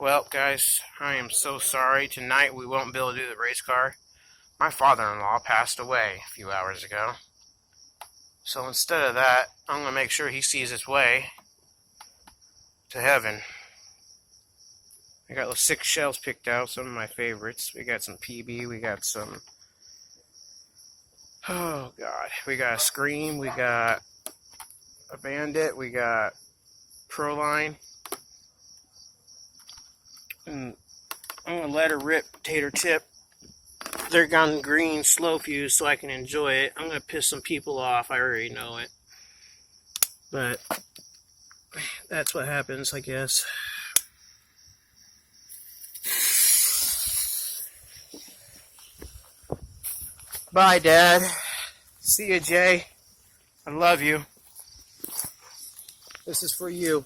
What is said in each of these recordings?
Well, guys, I am so sorry. Tonight we won't be able to do the race car. My father-in-law passed away a few hours ago. So instead of that, I'm going to make sure he sees his way to heaven. I got those 6 shells picked out, some of my favorites. We got some PB, we got some... Oh, God. We got a Scream, we got a Bandit, we got Proline. And I'm going to let her rip Tater Tip. They're gone green, slow fuse, so I can enjoy it. I'm going to piss some people off, I already know it. But that's what happens, I guess. Bye, Dad. See you, Jay. I love you. This is for you.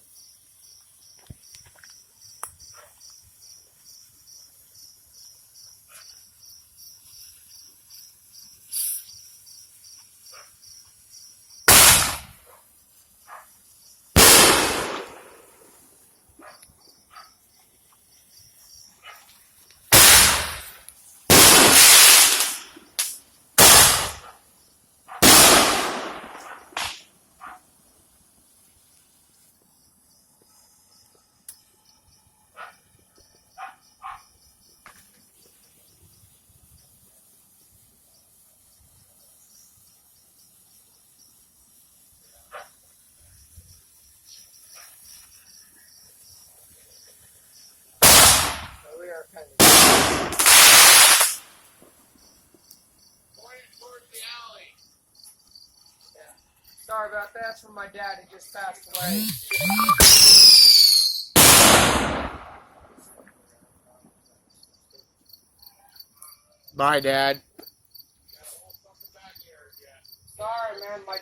We are kind of pointed towards the alley. Yeah. Sorry about that. That's from my dad. He just passed away. Bye, Dad. Sorry, man. My